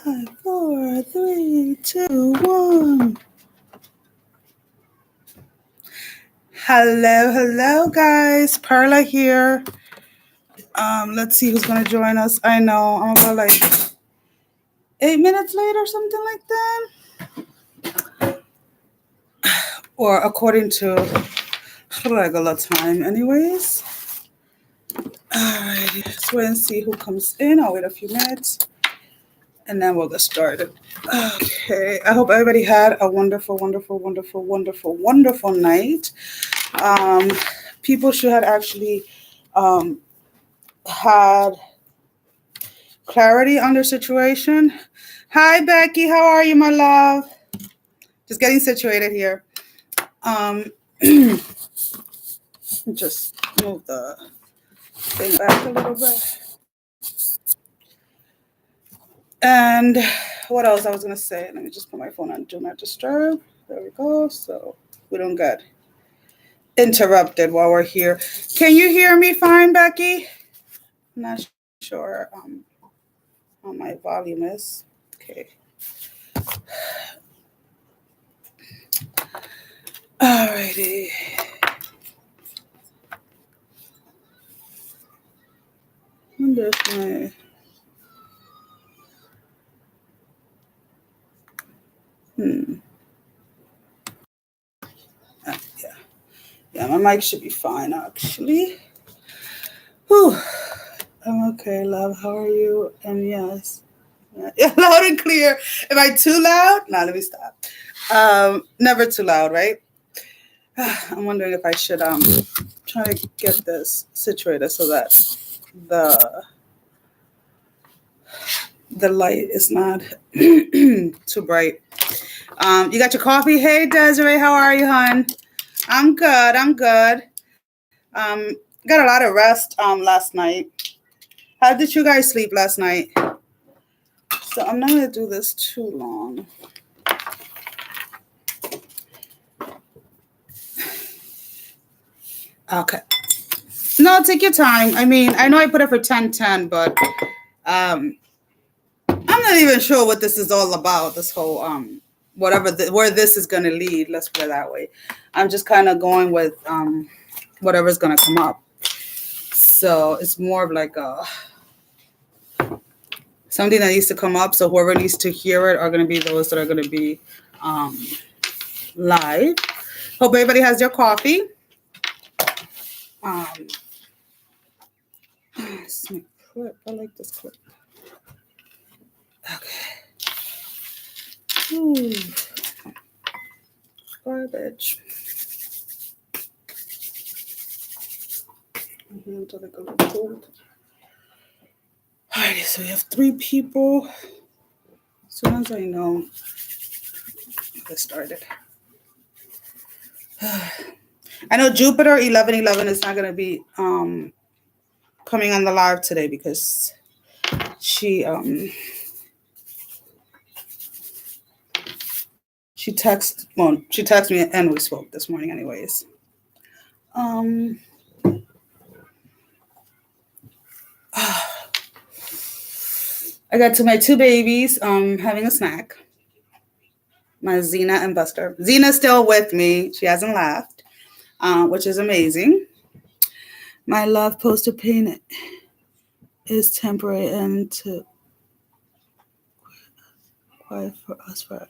5, 4, 3, 2, 1. Hello, guys. Perla here. Let's see who's gonna join us. I know I'm about like 8 minutes late or something like that, or according to regular time, anyways. Alright, let's wait and see who comes in. I'll wait a few minutes, and then we'll get started. Okay, I hope everybody had a wonderful night. People should have actually had clarity on their situation. Hi, Becky. How are you, my love? Just getting situated here. Just move the thing back a little bit. And what else I was going to say? Let me just put my phone on Do Not Disturb. There we go. So we don't get interrupted while we're here. Can you hear me fine, Becky? I'm not sure how my volume is. Okay. Alrighty. There's my... Yeah, my mic should be fine, actually. Whew. I'm okay, love. How are you? And yes. Yeah, loud and clear. Am I too loud? No, let me stop. Never too loud, right? I'm wondering if I should try to get this situated so that the light is not too bright. You got your coffee? Hey, Desiree, how are you, hon? I'm good. Got a lot of rest last night. How did you guys sleep last night? So I'm not gonna do this too long. Okay. No, take your time. I mean, I know I put it for 10:10, but I'm not even sure what this is all about. This whole where this is gonna lead. Let's put it that way. I'm just kind of going with whatever's gonna come up. So it's more of like something that needs to come up. So whoever needs to hear it are gonna be those that are gonna be live. Hope everybody has their coffee. This is my clip. I like this clip. Okay. Ooh. Garbage. Until they go a little cold. Alrighty, so we have 3 people. As soon as I know, I'll get started. I know Jupiter 1111 is not going to be coming on the live today because she texted me and we spoke this morning anyways. I got to my 2 babies having a snack. My Zena and Buster. Zena's still with me. She hasn't left, which is amazing. My love poster pain is temporary and to quiet for us forever.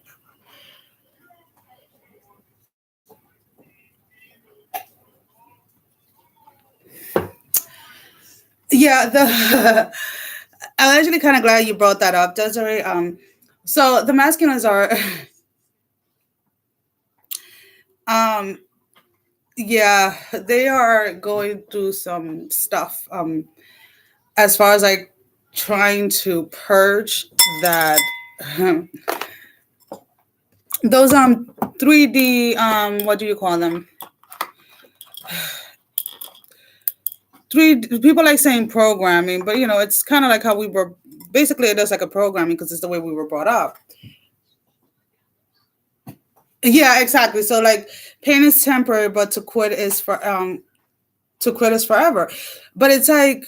Yeah, I'm actually kind of glad you brought that up, Desiree. So the masculines are, yeah, they are going through some stuff. As far as like trying to purge that, those 3D, what do you call them? People like saying programming, but it's kind of like how we were. Basically, it is like a programming because it's the way we were brought up. Yeah, exactly. So like, pain is temporary, but to quit is forever. But it's like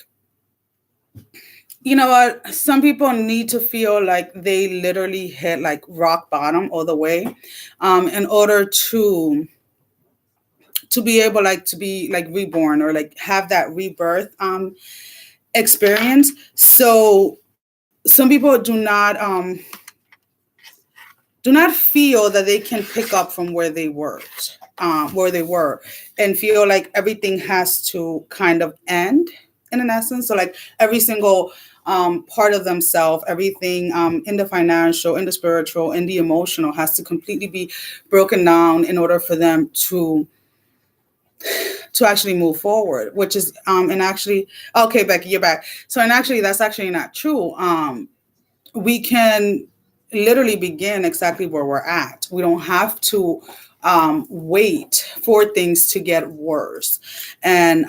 you know what? Some people need to feel like they literally hit like rock bottom all the way, in order to be able like to be like reborn or like have that rebirth experience. So some people do not feel that they can pick up from where they were, and feel like everything has to kind of end in an essence. So like every single part of themselves, everything in the financial, in the spiritual, in the emotional, has to completely be broken down in order for them to actually move forward. Which is and actually, okay, Becky, you're back. So and actually, that's actually not true. We can literally begin exactly where we're at. We don't have to wait for things to get worse. And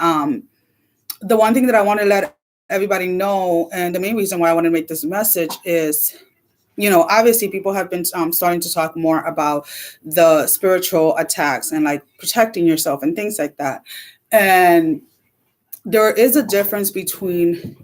the one thing that I want to let everybody know, and the main reason why I want to make this message is, obviously people have been starting to talk more about the spiritual attacks and like protecting yourself and things like that. And there is a difference between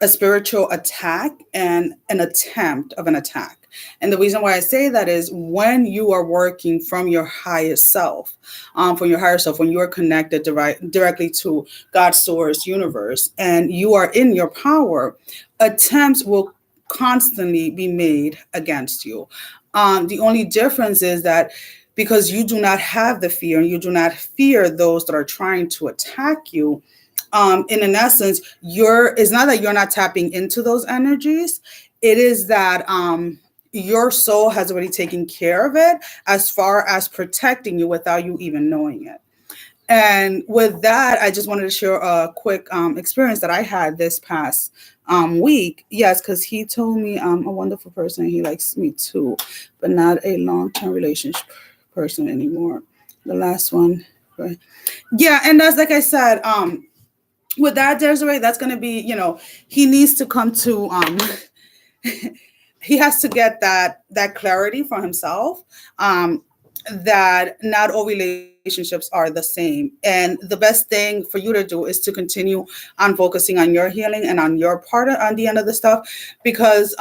a spiritual attack and an attempt of an attack. And the reason why I say that is when you are working from your highest self, when you are connected directly to God's source universe, and you are in your power, attempts will constantly be made against you. The only difference is that because you do not have the fear and you do not fear those that are trying to attack you, in an essence, it's not that you're not tapping into those energies. It is that your soul has already taken care of it as far as protecting you without you even knowing it. And with that, I just wanted to share a quick experience that I had this past week. Yes, because he told me I'm a wonderful person. He likes me too, but not a long-term relationship person anymore. The last one. Right? Yeah, and that's like I said, with that, Desiree, that's going to be, he needs to come to, he has to get that clarity for himself, that not all relationships are the same. And the best thing for you to do is to continue on focusing on your healing and on your part on the end of the stuff, because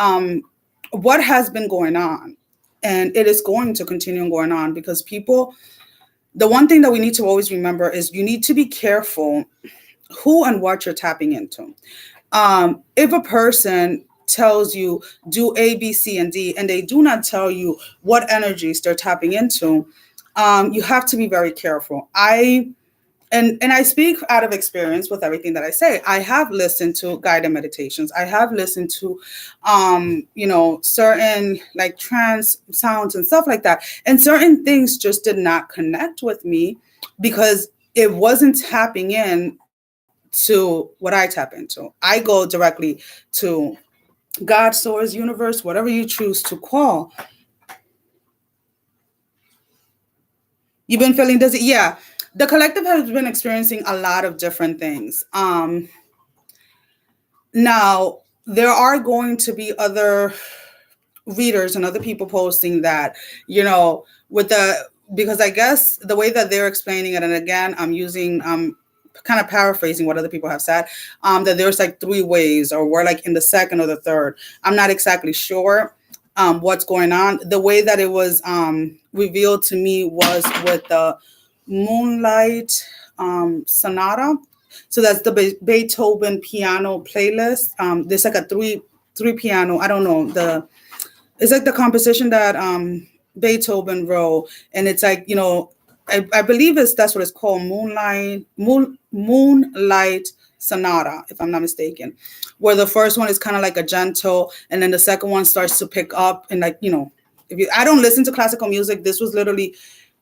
what has been going on, and it is going to continue going on, because the one thing that we need to always remember is you need to be careful who and what you're tapping into. If a person tells you do A, B, C, and D, and they do not tell you what energies they're tapping into, you have to be very careful. And I speak out of experience with everything that I say. I have listened to guided meditations. I have listened to, certain like trance sounds and stuff like that. And certain things just did not connect with me because it wasn't tapping in to what I tap into. I go directly to God, source, universe, whatever you choose to call. You've been feeling dizzy? Yeah. The collective has been experiencing a lot of different things. Now, there are going to be other readers and other people posting that, with because I guess the way that they're explaining it, and again, I'm using, kind of paraphrasing what other people have said, that there's like three waves, or we're like in the second or the third. I'm not exactly sure what's going on. The way that it was revealed to me was with the Moonlight Sonata. So that's the Beethoven piano playlist. There's like a three piano. I don't know, it's like the composition that Beethoven wrote, and it's like, I believe that's what it's called, Moonlight Sonata, if I'm not mistaken, where the first one is kind of like a gentle, and then the second one starts to pick up, and like, I don't listen to classical music. This was literally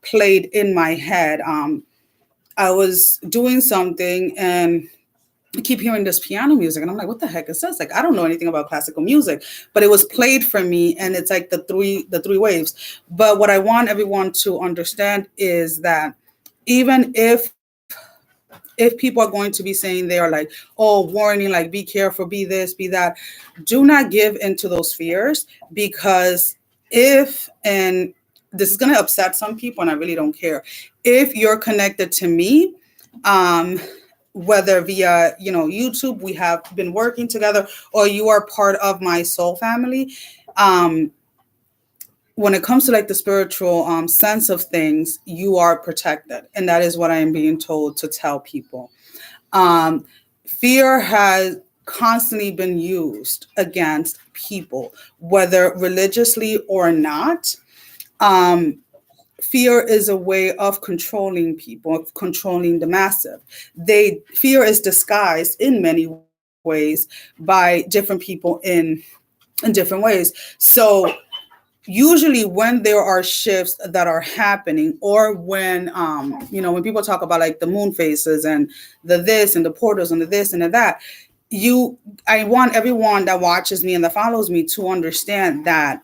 played in my head. I was doing something and I keep hearing this piano music, and I'm like, what the heck is this? Like, I don't know anything about classical music, but it was played for me, and it's like the three waves. But what I want everyone to understand is that even if people are going to be saying, they are like, oh, warning, like, be careful, be this, be that, do not give into those fears, because and this is going to upset some people, and I really don't care, if you're connected to me, whether via, YouTube, we have been working together, or you are part of my soul family. Um, when it comes to like the spiritual sense of things, you are protected. And that is what I am being told to tell people. Um, Fear has constantly been used against people, whether religiously or not. Um, Fear is a way of controlling people, of controlling the massive. Fear is disguised in many ways by different people in different ways. So usually when there are shifts that are happening, or when when people talk about like the moon phases and the this and the portals and the this and the that, you I want everyone that watches me and that follows me to understand that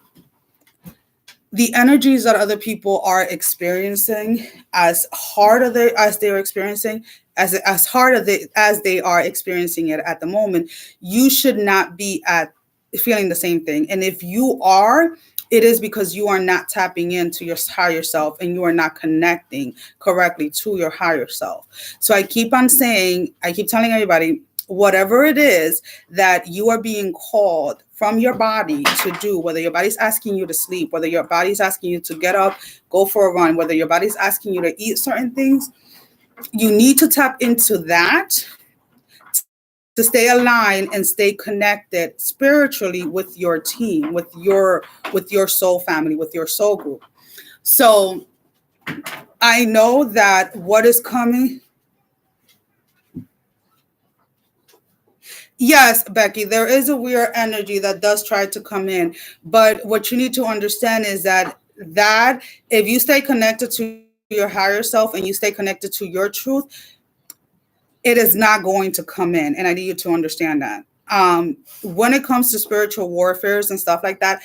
the energies that other people are experiencing, as hard as they're experiencing, as hard as they are experiencing it at the moment, you should not be at feeling the same thing. And if you are, it is because you are not tapping into your higher self, and you are not connecting correctly to your higher self. So I keep on saying, I keep telling everybody, whatever it is that you are being called from your body to do, whether your body's asking you to sleep, whether your body's asking you to get up, go for a run, whether your body's asking you to eat certain things, you need to tap into that to stay aligned and stay connected spiritually with your team, with your soul family, with your soul group. So I know that what is coming. Yes, Becky, there is a weird energy that does try to come in. But what you need to understand is that if you stay connected to your higher self and you stay connected to your truth, it is not going to come in. And I need you to understand that. When it comes to spiritual warfares and stuff like that,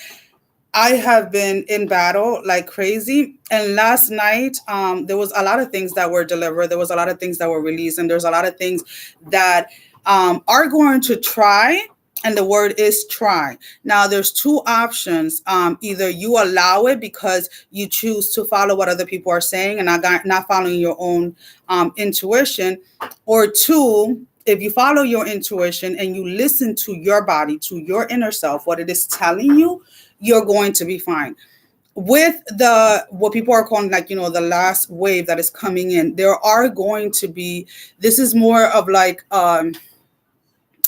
I have been in battle like crazy. And last night, there was a lot of things that were delivered. There was a lot of things that were released. And there's a lot of things that are going to try. And the word is try. Now, there's two options. Either you allow it because you choose to follow what other people are saying and not following your own intuition. Or two, if you follow your intuition and you listen to your body, to your inner self, what it is telling you, you're going to be fine. With the what people are calling like, the last wave that is coming in, there are going to be, this is more of like,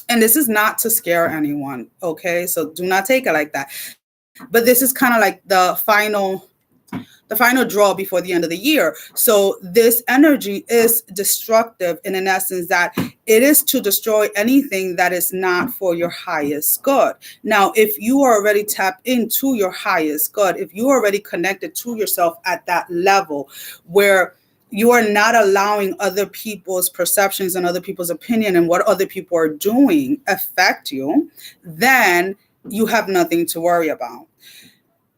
and this is not to scare anyone, okay? So do not take it like that. But this is kind of like the final draw before the end of the year. So this energy is destructive in an essence that it is to destroy anything that is not for your highest good. Now, if you are already tapped into your highest good, if you are already connected to yourself at that level where you are not allowing other people's perceptions and other people's opinion and what other people are doing affect you, then you have nothing to worry about.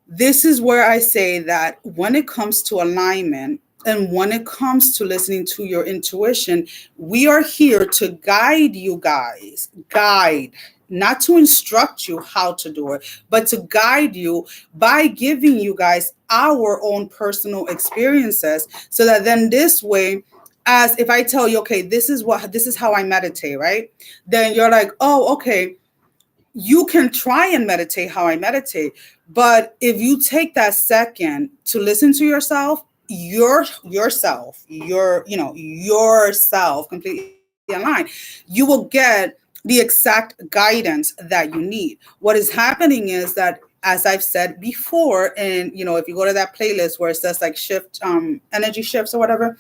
This is where I say that when it comes to alignment and when it comes to listening to your intuition, we are here to guide you guys, not to instruct you how to do it, but to guide you by giving you guys our own personal experiences, so that then this way, as if I tell you, okay, this is how I meditate, right? Then you're like, oh, okay, you can try and meditate how I meditate. But if you take that second to listen to yourself, yourself completely aligned, you will get the exact guidance that you need. What is happening is that, as I've said before, and if you go to that playlist where it says like shift, energy shifts or whatever,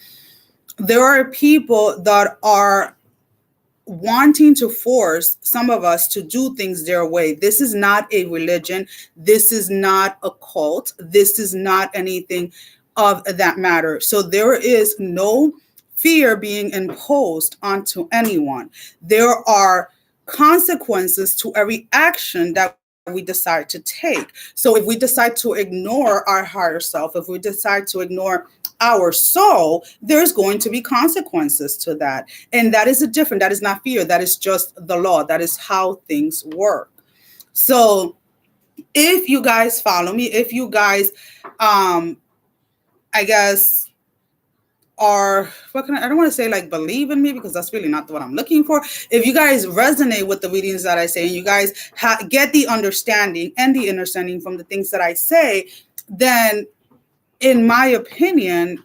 there are people that are wanting to force some of us to do things their way. This is not a religion. This is not a cult. This is not anything of that matter. So there is no fear being imposed onto anyone. There are consequences to every action that we decide to take. So if we decide to ignore our higher self, if we decide to ignore our soul, there's going to be consequences to that. And that is not fear. That is just the law. That is how things work. So if you guys follow me, if you guys, I guess, are, I don't want to say like believe in me, because that's really not what I'm looking for. If you guys resonate with the readings that I say, and you guys get the understanding and the understanding from the things that I say, then in my opinion,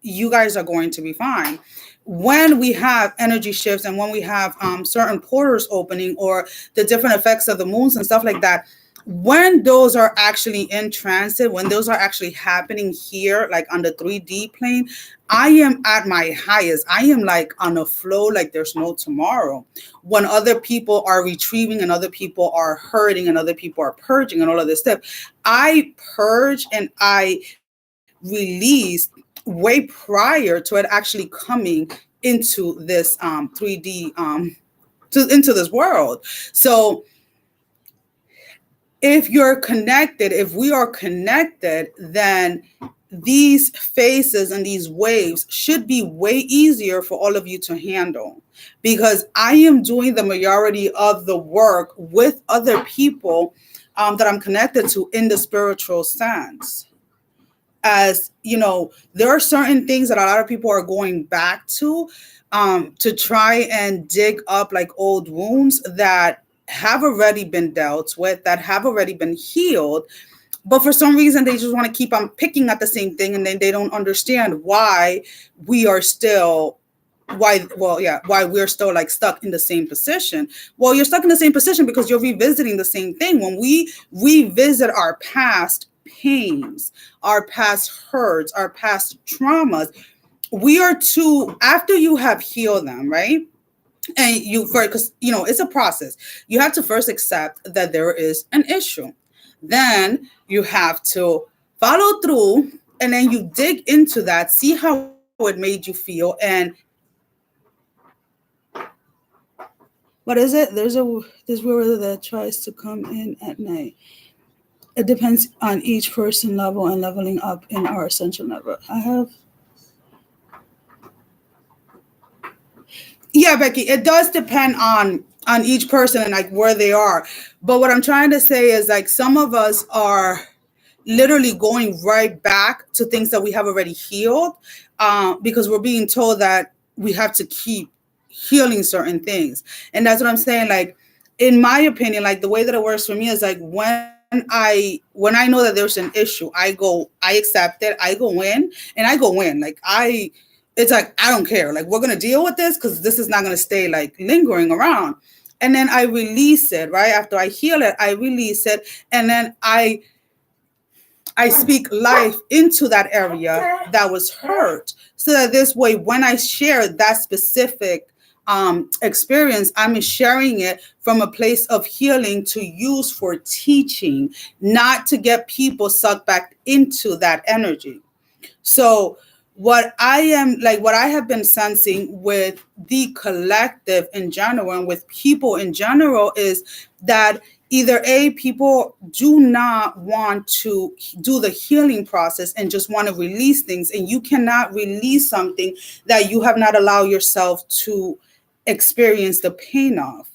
you guys are going to be fine. When we have energy shifts and when we have certain portals opening, or the different effects of the moons and stuff like that, when those are actually in transit, when those are actually happening here, like on the 3D plane, I am at my highest. I am like on a flow like there's no tomorrow. When other people are retrieving and other people are hurting and other people are purging and all of this stuff, I purge and I released way prior to it actually coming into this 3D into this world. So if you're connected, if we are connected, then these phases and these waves should be way easier for all of you to handle, because I am doing the majority of the work with other people that I'm connected to in the spiritual sense. As you know, there are certain things that a lot of people are going back to try and dig up like old wounds that have already been dealt with, that have already been healed. But for some reason, they just want to keep on picking at the same thing, and then they don't understand why we are still why we're still like stuck in the same position. Well, you're stuck in the same position because you're revisiting the same thing. When we revisit our past pains, our past hurts, our past traumas, we are too, after you have healed them, right? And you first, because you know it's a process. You have to first accept that there is an issue. Then you have to follow through, and then you dig into that, see how it made you feel, and what is it? There's river that tries to come in at night. It depends on each person level and leveling up in our essential level. Yeah, Becky, it does depend on each person and like where they are. But what I'm trying to say is like some of us are literally going right back to things that we have already healed, because we're being told that we have to keep healing certain things. And that's what I'm saying. Like, in my opinion, like the way that it works for me is like when I know that there's an issue, I accept it, I go in and I go in. It's like, I don't care. Like, we're gonna deal with this because this is not gonna stay like lingering around. And then I release it, right? After I heal it, I release it, and then I speak life into that area that was hurt, so that this way, when I share that specific experience, I'm sharing it from a place of healing to use for teaching, not to get people sucked back into that energy. So what I have been sensing with the collective in general and with people in general is that either A, people do not want to do the healing process and just want to release things. And you cannot release something that you have not allowed yourself to experience the pain of.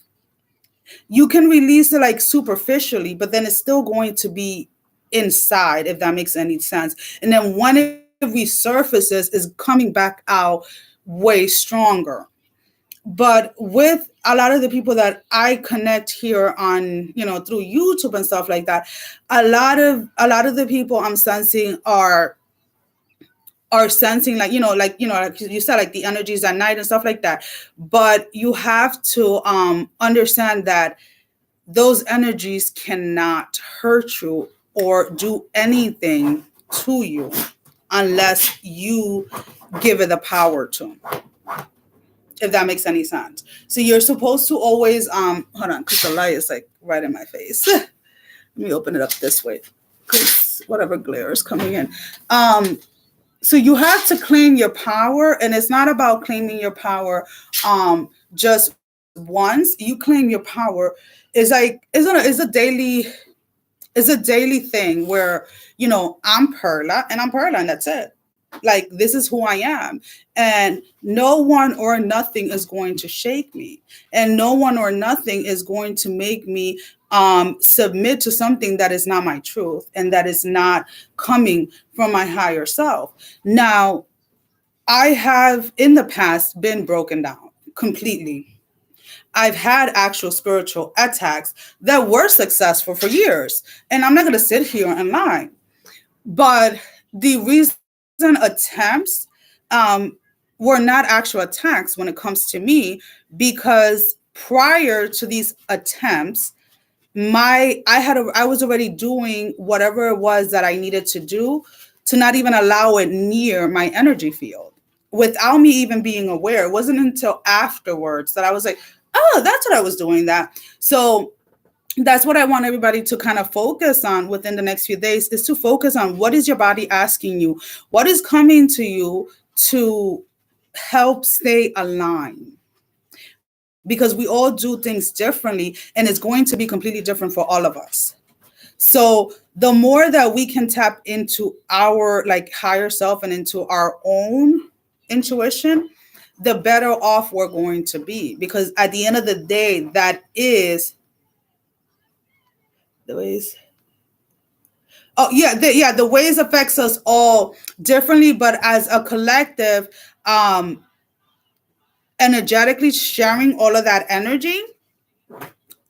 You can release it like superficially, but then it's still going to be inside, if that makes any sense. And then when it resurfaces, is coming back out way stronger. But with a lot of the people that I connect here on, through YouTube and stuff like that, a lot of the people I'm sensing are sensing like you said, like the energies at night and stuff like that. But you have to understand that those energies cannot hurt you or do anything to you unless you give it the power to, if that makes any sense. So you're supposed to always hold on, because the light is like right in my face. Let me open it up this way, because whatever glare is coming in. So you have to claim your power, and it's not about claiming your power just once. You claim your power is like it's a daily thing where I'm Perla and that's it. Like, this is who I am, and no one or nothing is going to shake me, and no one or nothing is going to make me submit to something that is not my truth and that is not coming from my higher self. Now, I have in the past been broken down completely. I've had actual spiritual attacks that were successful for years. And I'm not going to sit here and lie. But the reason attempts were not actual attacks when it comes to me, because prior to these attempts, I was already doing whatever it was that I needed to do to not even allow it near my energy field without me even being aware. It wasn't until afterwards that I was like, oh, that's what I was doing that. So that's what I want everybody to kind of focus on within the next few days, is to focus on what is your body asking you? What is coming to you to help stay aligned? Because we all do things differently and it's going to be completely different for all of us. So the more that we can tap into our like higher self and into our own intuition, the better off we're going to be. Because at the end of the day, that is the ways. Oh yeah, the ways affects us all differently, but as a collective, um, energetically sharing all of that energy.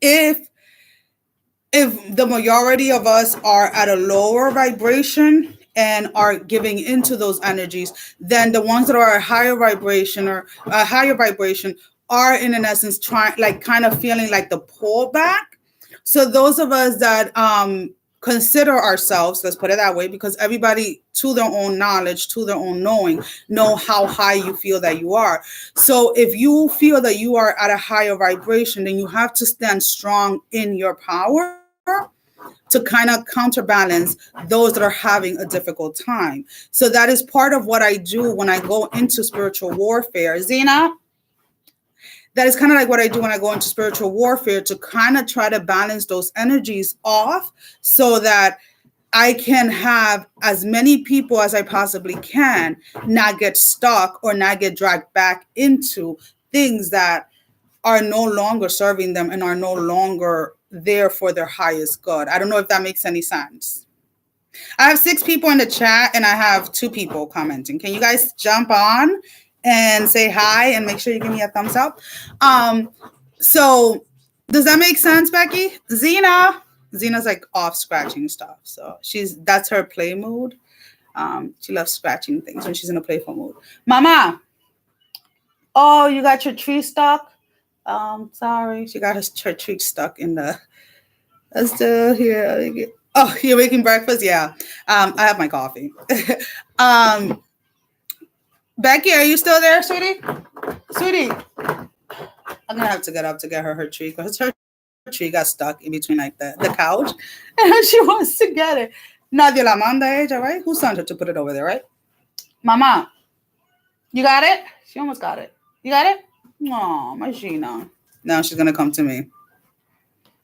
If if the majority of us are at a lower vibration and are giving into those energies, then the ones that are a higher vibration or a higher vibration are in an essence trying, like kind of feeling like the pullback. So those of us that consider ourselves, let's put it that way, because everybody to their own knowledge, to their own knowing, know how high you feel that you are. So if you feel that you are at a higher vibration, then you have to stand strong in your power to kind of counterbalance those that are having a difficult time. So that is part of what I do when I go into spiritual warfare. Zena, that is kind of like what I do when I go into spiritual warfare, to kind of try to balance those energies off so that I can have as many people as I possibly can not get stuck or not get dragged back into things that are no longer serving them and are no longer there for their highest good. I don't know if that makes any sense. I have 6 people in the chat and I have 2 people commenting. Can you guys jump on and say hi and make sure you give me a thumbs up? So does that make sense, Becky? Zena's like off scratching stuff. So that's her play mood. She loves scratching things when she's in a playful mood. Mama, oh, you got your tree stuck? Sorry, she got her tree stuck in the. I'm still here. Oh, you're making breakfast? Yeah. I have my coffee. Becky, are you still there, sweetie? Sweetie, I'm gonna have to get up to get her tree, because her tree got stuck in between like the couch, and she wants to get it. Nadie la manda ella, right? Who sent her to put it over there, right? Mama, you got it? She almost got it. You got it? Oh, my Gina. Now she's gonna come to me.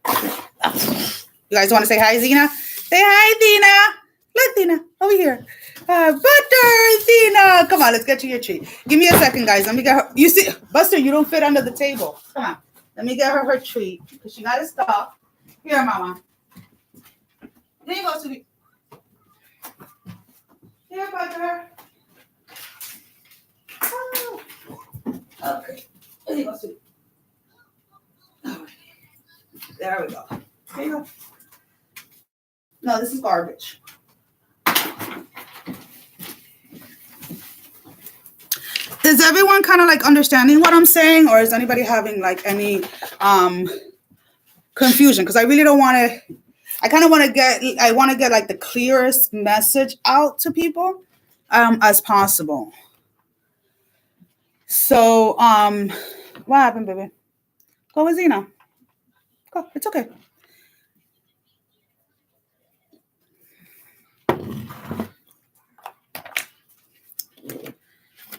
You guys want to say hi, Zena? Say hi, Zena. Look, Zena, over here. Butter, Zena. Come on, let's get you your treat. Give me a second, guys. Let me get her. You see, Buster, you don't fit under the table. Come on. Let me get her treat, because she got to stop. Here, Mama. Here you go, sweetie. Here, Butter. Oh. Okay. Here you go, sweetie. All right. There we go. Here you go. No, this is garbage. Is everyone kind of like understanding what I'm saying, or is anybody having like any confusion? Because I really don't want to. I want to get like the clearest message out to people as possible. So what happened, baby? Go with Zena. Go. It's okay.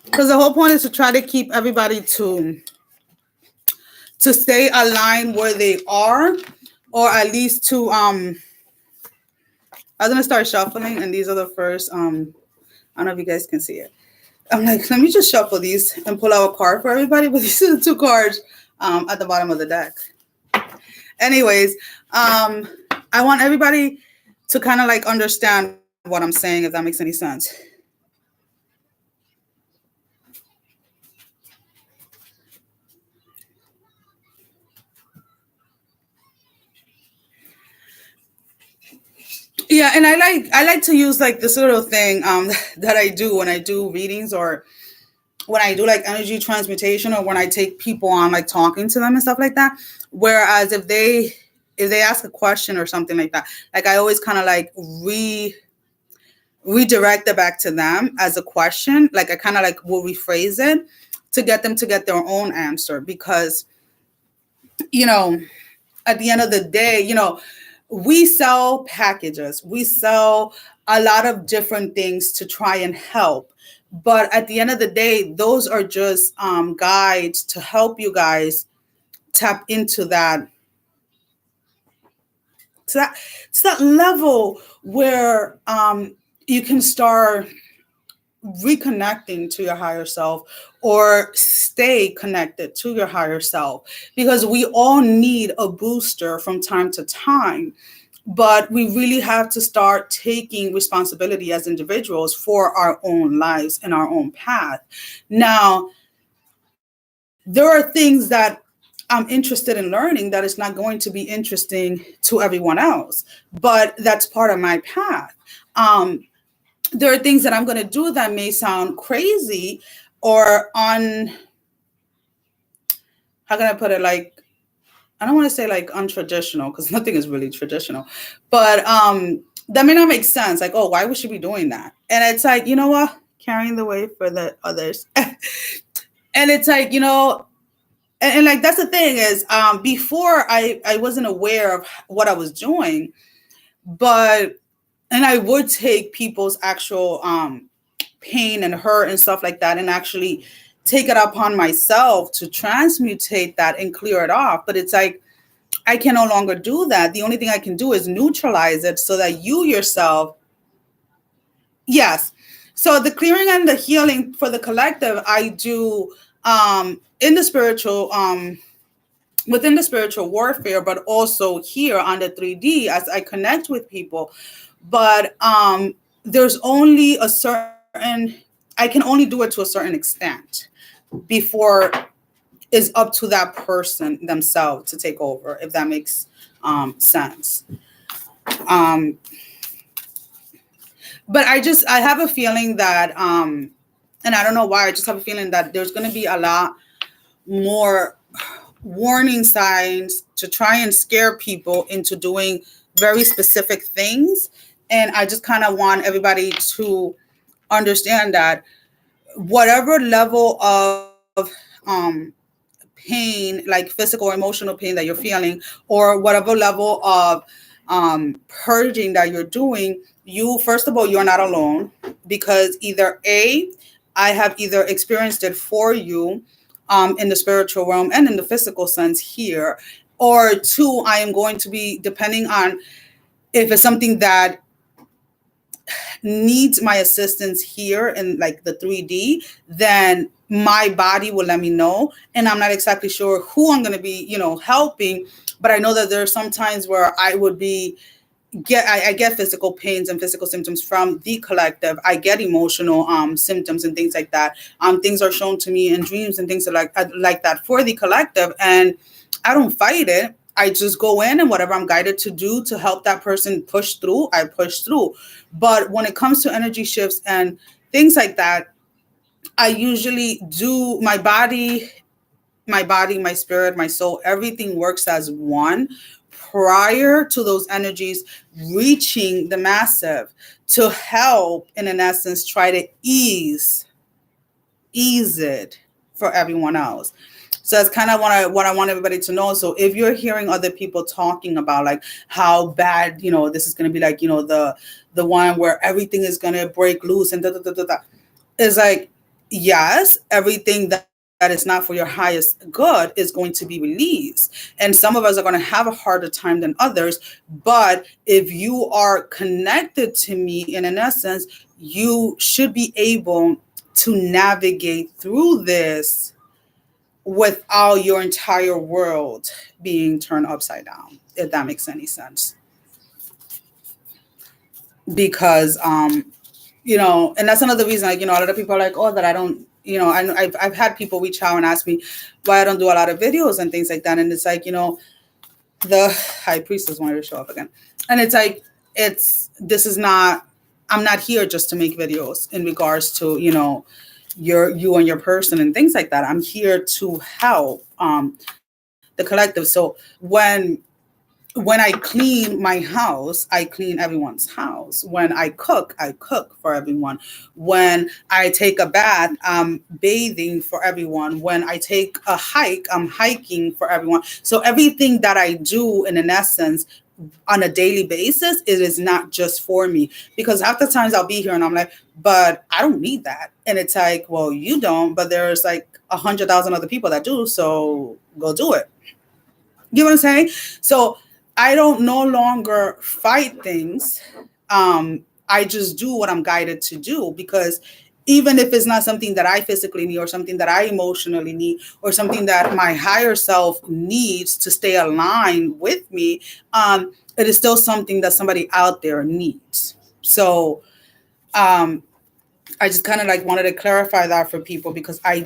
Because the whole point is to try to keep everybody to stay aligned where they are, or at least to I was gonna start shuffling, and these are the first I don't know if you guys can see it. I'm like, let me just shuffle these and pull out a card for everybody, but these are the 2 cards at the bottom of the deck. Anyways, I want everybody to kind of like understand what I'm saying, if that makes any sense. Yeah, and I like to use like this little thing that I do when I do readings, or when I do like energy transmutation, or when I take people on like talking to them and stuff like that. Whereas if they ask a question or something like that, like I always kind of like redirect it back to them as a question. Like I kind of like will rephrase it to get them to get their own answer, because you know at the end of the day, we sell packages, we sell a lot of different things to try and help. But at the end of the day, those are just guides to help you guys tap into that, to that level where you can start reconnecting to your higher self, or stay connected to your higher self, because we all need a booster from time to time. But we really have to start taking responsibility as individuals for our own lives and our own path. Now, there are things that I'm interested in learning that is not going to be interesting to everyone else, but that's part of my path. There are things that I'm going to do that may sound crazy or how can I put it, like, I don't want to say like untraditional, because nothing is really traditional, but that may not make sense. Like, oh, why would she be doing that? And it's like, you know what? Carrying the weight for the others. And it's like, and like that's the thing is, before I wasn't aware of what I was doing, but and I would take people's actual pain and hurt and stuff like that, and actually take it upon myself to transmutate that and clear it off. But it's like I can no longer do that. The only thing I can do is neutralize it, so that you yourself, yes. So the clearing and the healing for the collective, I do in the spiritual within the spiritual warfare, but also here on the 3D as I connect with people. But there's only a certain, I can only do it to a certain extent before it's up to that person themselves to take over, if that makes sense. Um, but I have a feeling that, and I don't know why, I just have a feeling that there's going to be a lot more warning signs to try and scare people into doing very specific things. And I just kind of want everybody to understand that whatever level of pain, like physical or emotional pain that you're feeling, or whatever level of purging that you're doing, you, first of all, you're not alone, because either A, I have either experienced it for you in the spiritual realm and in the physical sense here, or two, I am going to be, depending on if it's something that needs my assistance here in like the 3D, then my body will let me know. And I'm not exactly sure who I'm going to be, helping, but I know that there are some times where I would be I get physical pains and physical symptoms from the collective. I get emotional symptoms and things like that. Things are shown to me in dreams and things like that for the collective, and I don't fight it. I just go in, and whatever I'm guided to do to help that person push through, I push through. But when it comes to energy shifts and things like that, I usually do my body, my spirit, my soul, everything works as one prior to those energies reaching the massive to help, in an essence, try to ease it for everyone else. So that's kind of what I want everybody to know. So if you're hearing other people talking about like how bad, this is going to be, like, the one where everything is going to break loose and is like, yes, everything that is not for your highest good is going to be released. And some of us are going to have a harder time than others. But if you are connected to me, in an essence, you should be able to navigate through this without your entire world being turned upside down, if that makes any sense. Because and that's another reason, like, a lot of people are like, oh, that I don't, I've had people reach out and ask me why I don't do a lot of videos and things like that. And it's like, the high priestess wanted to show up again. And it's like, this is not, I'm not here just to make videos in regards to, you and your person and things like that. I'm here to help the collective. So when I clean my house, I clean everyone's house. When I cook for everyone. When I take a bath, I'm bathing for everyone. When I take a hike, I'm hiking for everyone. So everything that I do, in an essence, on a daily basis, it is not just for me. Because half the times I'll be here and I'm like, but I don't need that. And it's like, well, you don't, but there's like 100,000 other people that do. So go do it. You know what I'm saying? So I don't no longer fight things. I just do what I'm guided to do, because even if it's not something that I physically need, or something that I emotionally need, or something that my higher self needs to stay aligned with me, it is still something that somebody out there needs. So I just kind of like wanted to clarify that for people, because I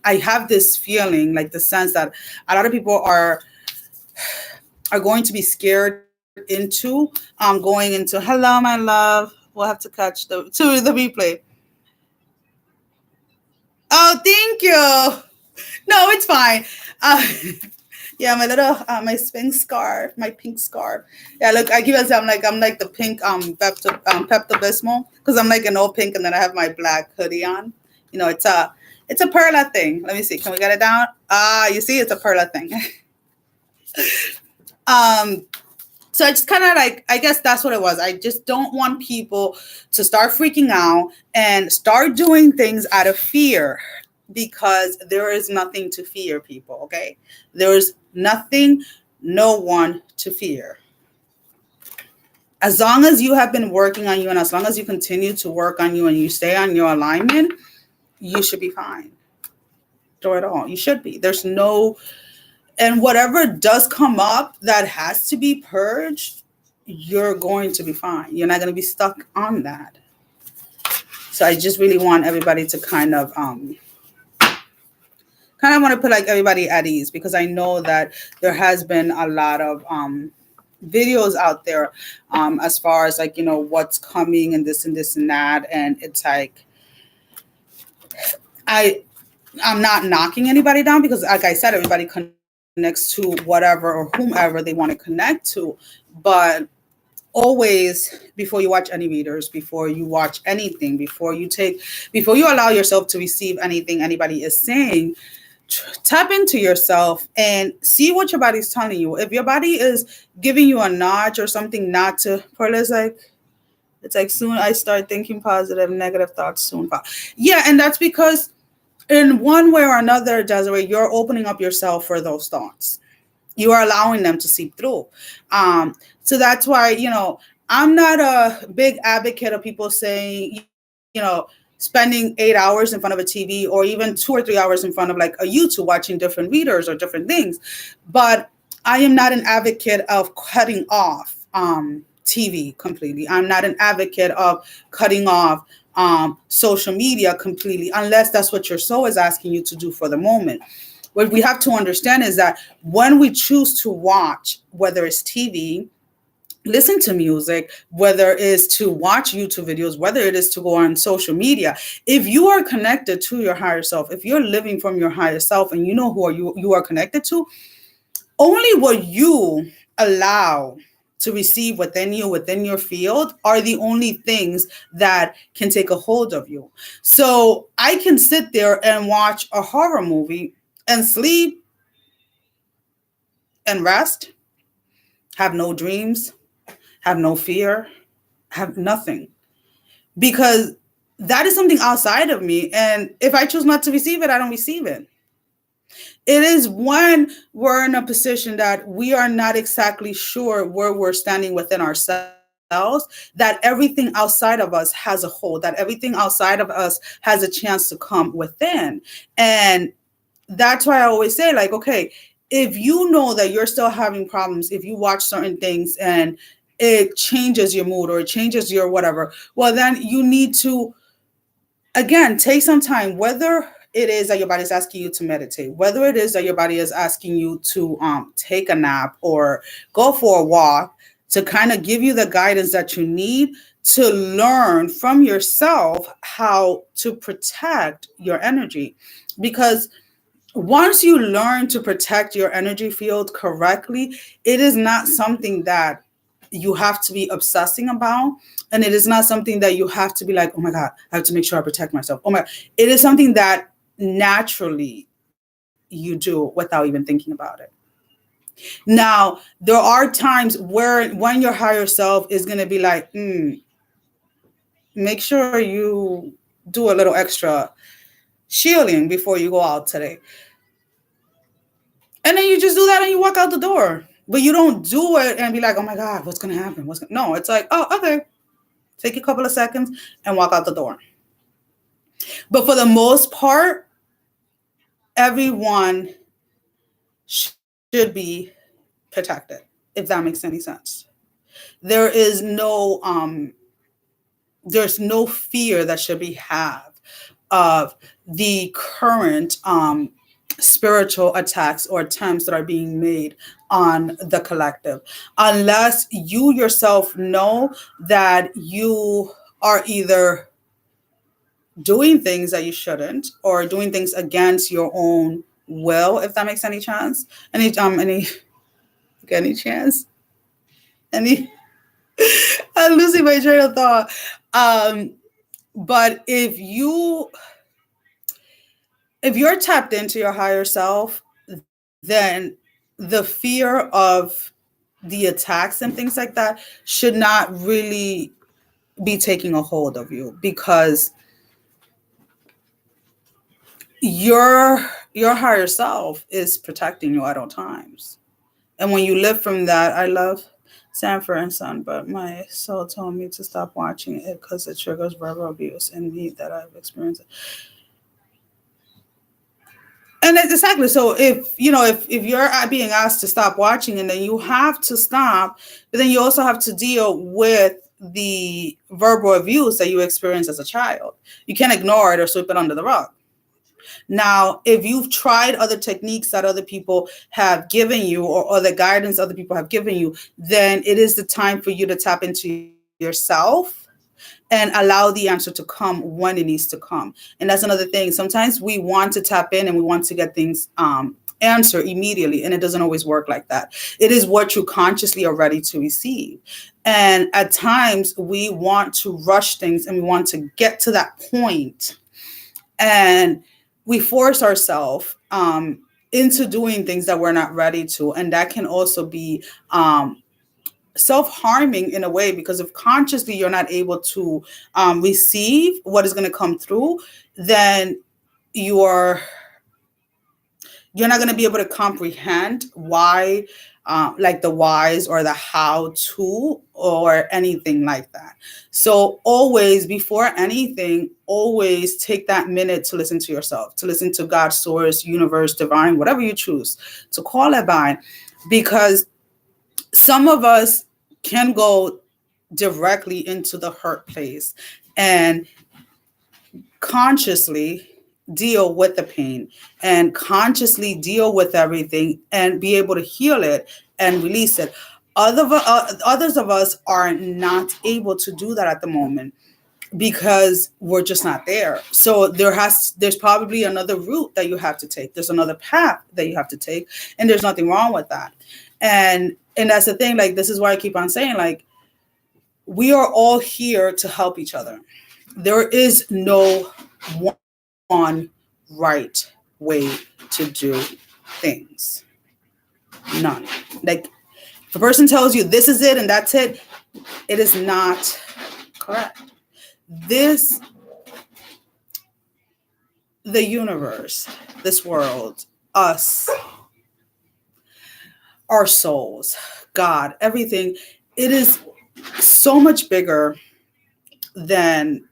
have this feeling, like the sense that a lot of people are going to be scared into going into, hello my love, we'll have to catch the replay. Oh, thank you. No, it's fine. uh, yeah, my little my Sphinx scarf, my pink scarf. Yeah, look, I keep on saying I'm like the pink Pepto Bismol, because I'm like an old pink, and then I have my black hoodie on. It's a Perla thing. Let me see, can we get it down? You see, it's a Perla thing. um So I just kind of like, I guess that's what it was. I just don't want people to start freaking out and start doing things out of fear, because there is nothing to fear, people. Okay. There is nothing, no one to fear. As long as you have been working on you, and as long as you continue to work on you, and you stay on your alignment, you should be fine. Through it all. You should be. There's no, and whatever does come up that has to be purged, you're going to be fine. You're not going to be stuck on that. So I just really want everybody to kind of want to put like everybody at ease, because I know that there has been a lot of videos out there as far as like, what's coming and this and this and that. And it's like, I'm not knocking anybody down, because like I said, everybody connects to whatever or whomever they want to connect to. But always, before you watch any readers, before you watch anything, before you allow yourself to receive anything anybody is saying, tap into yourself and see what your body's telling you. If your body is giving you a nudge or something not to, Perla's like, it's like, soon I start thinking positive, negative thoughts soon. Yeah, and that's because in one way or another, Desiree, you're opening up yourself for those thoughts. You are allowing them to seep through. So that's why, I'm not a big advocate of people saying, spending 8 hours in front of a TV, or even 2 or 3 hours in front of like a YouTube watching different readers or different things. But I am not an advocate of cutting off TV completely. I'm not an advocate of cutting off social media completely, unless that's what your soul is asking you to do for the moment. What we have to understand is that when we choose to watch, whether it's TV, listen to music, whether it is to watch YouTube videos, whether it is to go on social media, if you are connected to your higher self, if you're living from your higher self, and you know who you are connected to, only what you allow to receive within you, within your field, are the only things that can take a hold of you. So I can sit there and watch a horror movie and sleep and rest, have no dreams, have no fear, have nothing, because that is something outside of me. And if I choose not to receive it, I don't receive it. It is when we're in a position that we are not exactly sure where we're standing within ourselves, that everything outside of us has a hold, that everything outside of us has a chance to come within. And that's why I always say, like, okay, if you know that you're still having problems, if you watch certain things and it changes your mood or it changes your whatever, well, then you need to, again, take some time, whether it is that your body is asking you to meditate, whether it is that your body is asking you to take a nap or go for a walk, to kind of give you the guidance that you need to learn from yourself how to protect your energy. Because once you learn to protect your energy field correctly, it is not something that you have to be obsessing about. And it is not something that you have to be like, oh my God, I have to make sure I protect myself. Oh my, it is something that naturally you do without even thinking about it. Now, there are times where when your higher self is going to be like, make sure you do a little extra shielding before you go out today. And then you just do that and you walk out the door. But you don't do it and be like, oh my God, what's going to happen? No, it's like, oh, okay. Take a couple of seconds and walk out the door. But for the most part, everyone should be protected, if that makes any sense. There is there's no fear that should be had of the current spiritual attacks or attempts that are being made on the collective, unless you yourself know that you are either doing things that you shouldn't or doing things against your own will, if that makes any chance. Any chance? Any I'm losing my train of thought. But if you're tapped into your higher self, then the fear of the attacks and things like that should not really be taking a hold of you, because your higher self is protecting you at all times. And when you live from that, I love Sanford and Son, but my soul told me to stop watching it because it triggers verbal abuse in me that I've experienced. And it's exactly so. If you're being asked to stop watching, and then you have to stop, but then you also have to deal with the verbal abuse that you experienced as a child. You can't ignore it or sweep it under the rug. Now, if you've tried other techniques that other people have given you or other guidance other people have given you, then it is the time for you to tap into yourself and allow the answer to come when it needs to come. And that's another thing. Sometimes we want to tap in and we want to get things answered immediately, and it doesn't always work like that. It is what you consciously are ready to receive. And at times we want to rush things and we want to get to that point, and we force ourselves into doing things that we're not ready to. And that can also be self-harming in a way, because if consciously you're not able to receive what is going to come through, then you're not going to be able to comprehend why, like the whys or the how to or anything like that. So always, before anything, always take that minute to listen to yourself, to listen to God, source, universe, divine, whatever you choose to call it by, because some of us can go directly into the hurt place and consciously deal with the pain and consciously deal with everything and be able to heal it and release it. Others of us are not able to do that at the moment because we're just not there. So there's probably another route that you have to take. There's another path that you have to take, and there's nothing wrong with that. And that's the thing. Like, this is why I keep on saying, like, we are all here to help each other. There is no one right way to do things. None. Like, if a person tells you this is it and that's it, it is not correct. The universe, this world, us, our souls, God, everything, it is so much bigger than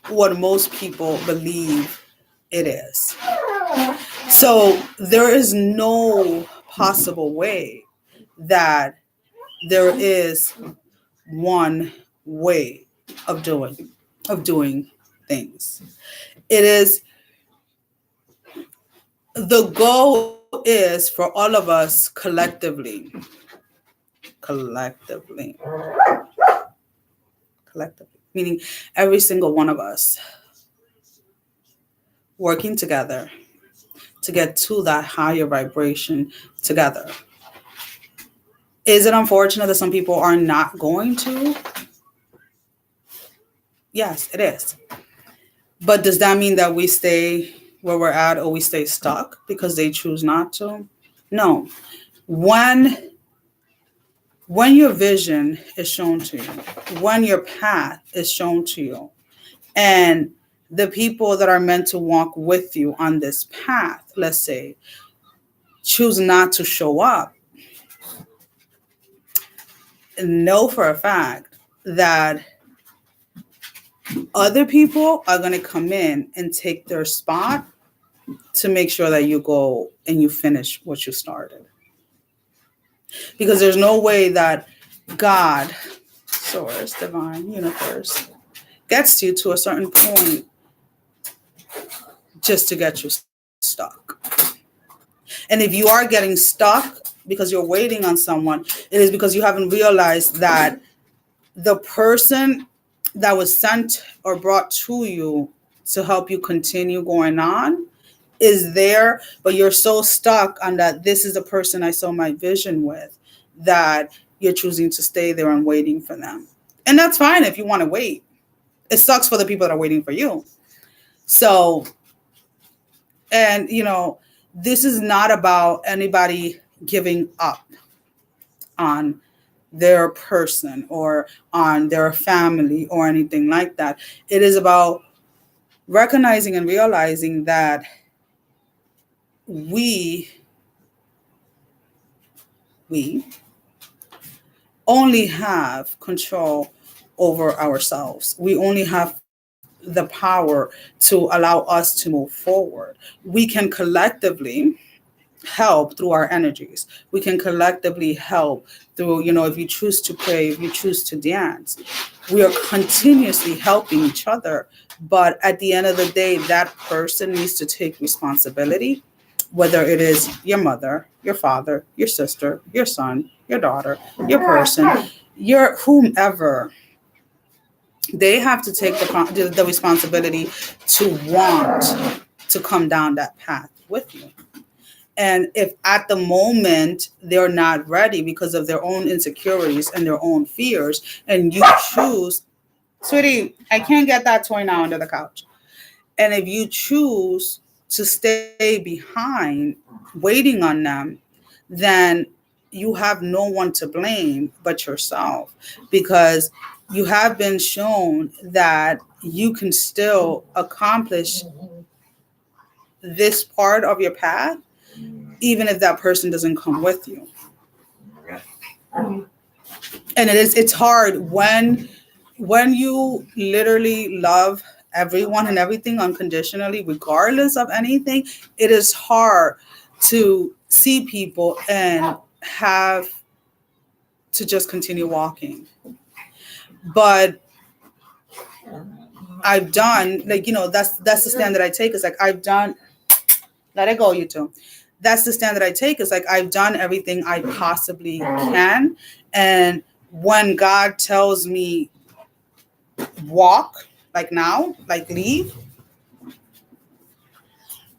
what most people believe it is. So there is no possible way that there is one way of doing things. It is, the goal is for all of us collectively collectively. Collectively, meaning every single one of us working together to get to that higher vibration together. Is it unfortunate that some people are not going to? Yes, it is. But does that mean that we stay where we're at or we stay stuck because they choose not to? No. When your vision is shown to you, when your path is shown to you, and the people that are meant to walk with you on this path, let's say, choose not to show up, know for a fact that other people are going to come in and take their spot to make sure that you go and you finish what you started. Because there's no way that God, source, divine, universe, gets you to a certain point just to get you stuck. And if you are getting stuck because you're waiting on someone, it is because you haven't realized that the person that was sent or brought to you to help you continue going on is there, but you're so stuck on that this is the person I saw my vision with, that you're choosing to stay there and waiting for them. And that's fine if you want to wait. It sucks for the people that are waiting for you. So, and this is not about anybody giving up on their person or on their family or anything like that. It is about recognizing and realizing that we only have control over ourselves. We only have the power to allow us to move forward. We can collectively help through our energies. We can collectively help through, if you choose to pray, if you choose to dance. We are continuously helping each other. But at the end of the day, that person needs to take responsibility, whether it is your mother, your father, your sister, your son, your daughter, your person, your whomever. They have to take the responsibility to want to come down that path with you. And if at the moment they're not ready because of their own insecurities and their own fears, and you choose, sweetie, I can't get that toy now under the couch. And if you choose to stay behind waiting on them, then you have no one to blame but yourself, because you have been shown that you can still accomplish this part of your path even if that person doesn't come with you. And it's hard when you literally love everyone and everything unconditionally, regardless of anything. It is hard to see people and have to just continue walking. But I've done, that's the stand that I take. It's like, I've done, let it go, you two. That's the stand that I take. It's like, I've done everything I possibly can. And when God tells me walk, like now, like leave,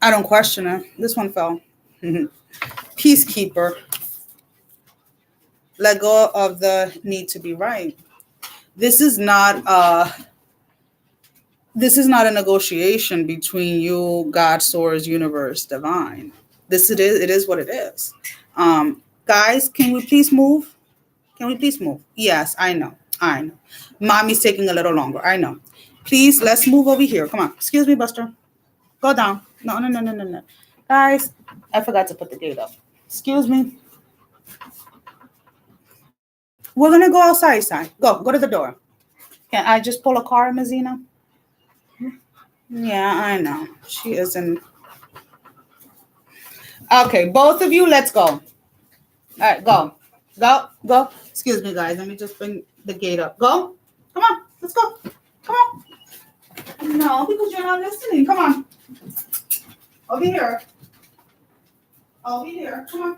I don't question it. This one fell. Peacekeeper. Let go of the need to be right. This is not a negotiation between you, God, source, universe, divine. It is what it is. Guys, can we please move? Can we please move? Yes, I know. Mommy's taking a little longer. I know. Please, let's move over here. Come on. Excuse me, Buster. Go down. No. Guys, I forgot to put the gate up. Excuse me. We're going to go outside. Go to the door. Can I just pull a car, Mazina? Yeah, I know. She isn't. Okay, both of you, let's go. All right, go. Excuse me, guys. Let me just bring the gate up. Go. Come on. Let's go. Come on. No, because you're not listening. Come on. Over here. Come on.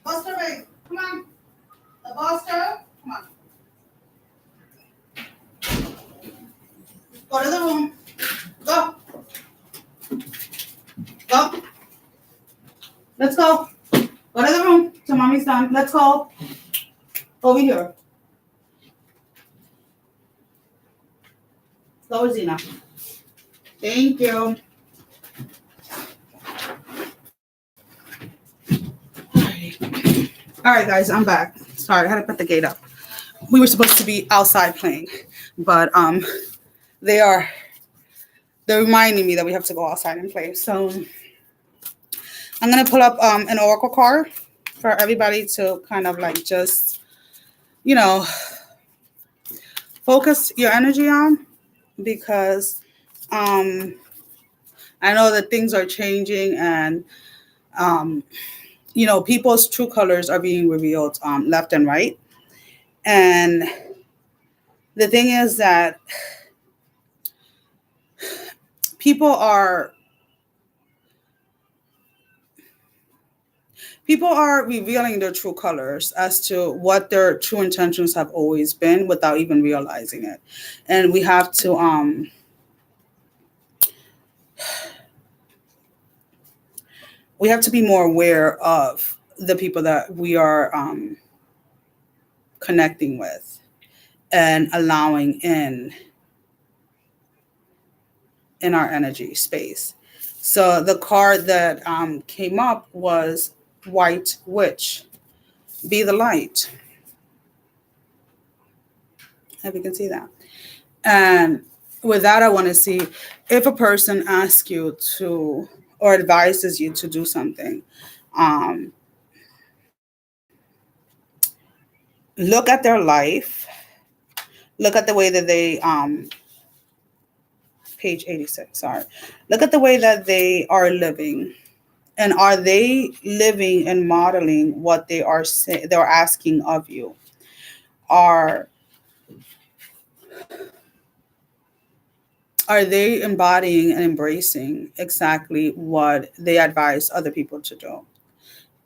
Buster, wait. Come on. The Buster. Come on. Go to the room. Go. Go. Let's go. Go to the room. So mommy's done. Let's go. Over here. Go with Zena. Thank you. All right, guys, I'm back. Sorry, I had to put the gate up. We were supposed to be outside playing, but they're reminding me that we have to go outside and play. So I'm gonna pull up an oracle card for everybody to kind of like just, you know, focus your energy on, because I know that things are changing, and people's true colors are being revealed left and right. And the thing is that people are revealing their true colors as to what their true intentions have always been without even realizing it. And we have to be more aware of the people that we are connecting with and allowing in our energy space. So the card that came up was White Witch. Be the light. If you can see that. And with that, I want to see if a person asks you to, or advises you to do something. Look at their life. Look at the way that they, page 86, sorry. Look at the way that they are living. And are they living and modeling what they're asking of you? Are they embodying and embracing exactly what they advise other people to do?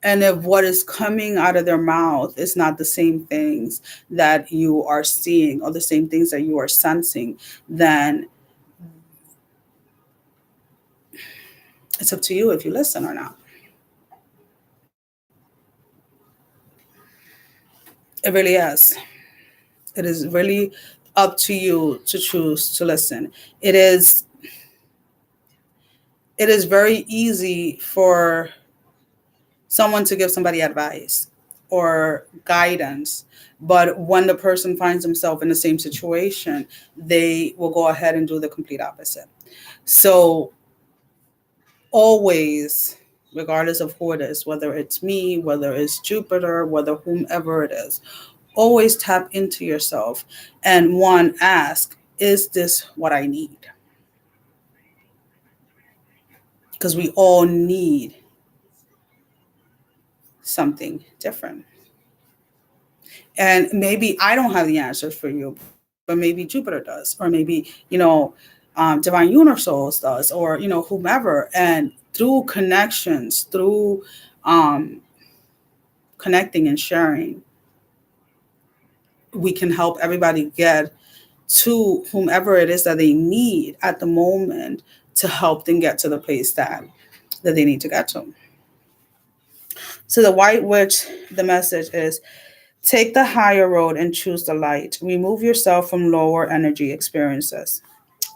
And if what is coming out of their mouth is not the same things that you are seeing or the same things that you are sensing, then it's up to you if you listen or not. It really is. It is really up to you to choose to listen. It is very easy for someone to give somebody advice or guidance, but when the person finds himself in the same situation, they will go ahead and do the complete opposite. So always, regardless of who it is, whether it's me, whether it's Jupiter, whether whomever it is, always tap into yourself and ask, is this what I need? Because we all need something different. And maybe I don't have the answers for you, but maybe Jupiter does, or maybe, Divine Unisoul does, or, whomever. And through connections, through connecting and sharing, we can help everybody get to whomever it is that they need at the moment to help them get to the place that they need to get to. So the White Witch, the message is, take the higher road and choose the light. Remove yourself from lower energy experiences.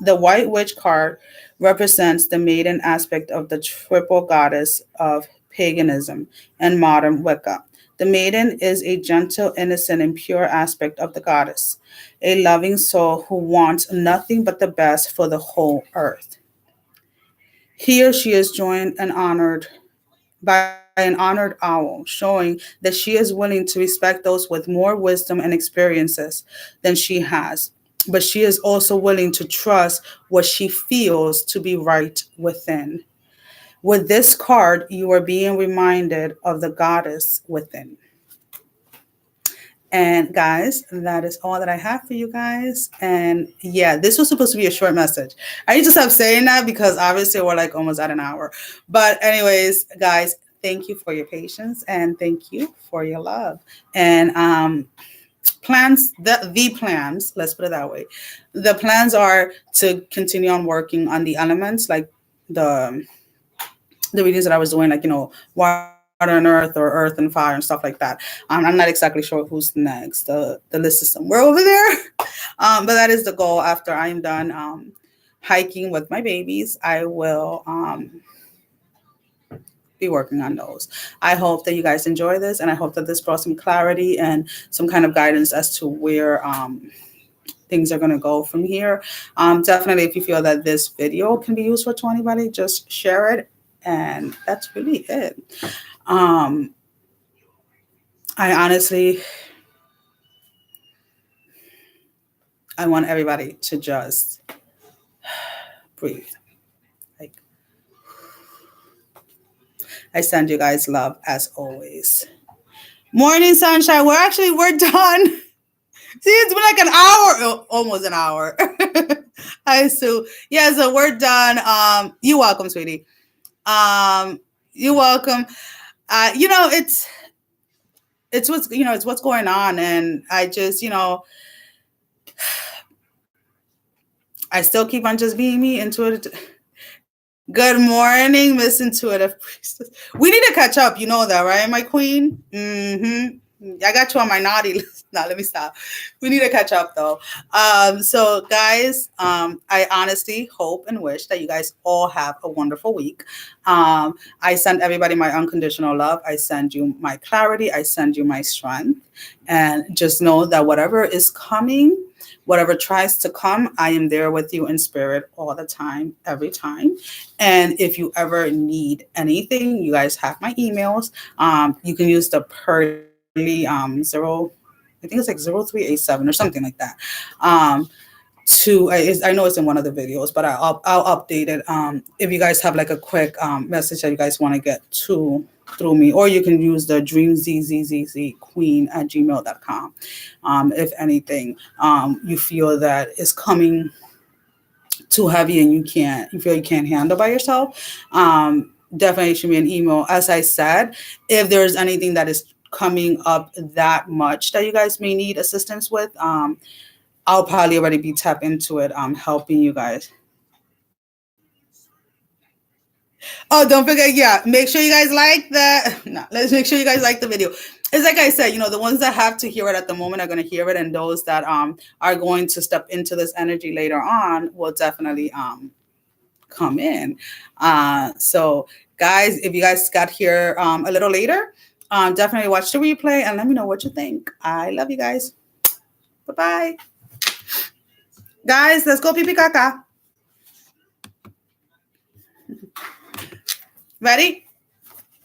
The White Witch card represents the maiden aspect of the triple goddess of paganism and modern Wicca. The maiden is a gentle, innocent, and pure aspect of the goddess, a loving soul who wants nothing but the best for the whole earth. Here she is joined and honored by an honored owl, showing that she is willing to respect those with more wisdom and experiences than she has. But she is also willing to trust what she feels to be right within. With this card, you are being reminded of the goddess within. And guys, that is all that I have for you guys. And yeah, this was supposed to be a short message. I need to stop saying that because obviously we're like almost at an hour. But anyways, guys, thank you for your patience and thank you for your love. And plans, the plans, let's put it that way. The plans are to continue on working on the elements, like the the readings that I was doing, like, water and earth or earth and fire and stuff like that. I'm not exactly sure who's next. The list is somewhere over there. But that is the goal. After I'm done hiking with my babies, I will be working on those. I hope that you guys enjoy this, and I hope that this brought some clarity and some kind of guidance as to where things are going to go from here. Definitely, if you feel that this video can be useful to anybody, just share it. And that's really it. Um, I honestly, I want everybody to just breathe. Like, I send you guys love as always. Morning sunshine. We're done. See, it's been like an hour, almost an hour. I so yeah, so we're done. You're welcome, sweetie. You're welcome. It's it's what's going on, and I just I still keep on just being me, intuitive. Good morning, Miss Intuitive Priestess. We need to catch up. You know that, right, my queen? I got you on my naughty list. Now, let me stop. We need to catch up, though. So, guys, I honestly hope and wish that you guys all have a wonderful week. I send everybody my unconditional love. I send you my clarity. I send you my strength. And just know that whatever is coming, whatever tries to come, I am there with you in spirit all the time, every time. And if you ever need anything, you guys have my emails. You can use the Pearly zero, I think it's like 0387 or something like that. I know it's in one of the videos, but I'll update it. If you guys have like a quick message that you guys want to get to through me, or you can use the dreamzzqueen@gmail.com. If anything, you feel that is coming too heavy and you feel you can't handle by yourself, definitely shoot me an email. As I said, if there's anything that is coming up that much that you guys may need assistance with, I'll probably already be tapped into it, helping you guys. Oh, don't forget, yeah, make sure you guys like that. No, let's make sure you guys like the video. It's like I said, the ones that have to hear it at the moment are going to hear it, and those that are going to step into this energy later on will definitely come in. So guys, if you guys got here a little later, definitely watch the replay and let me know what you think. I love you guys. Bye-bye. Guys, let's go pee pee caca. Ready?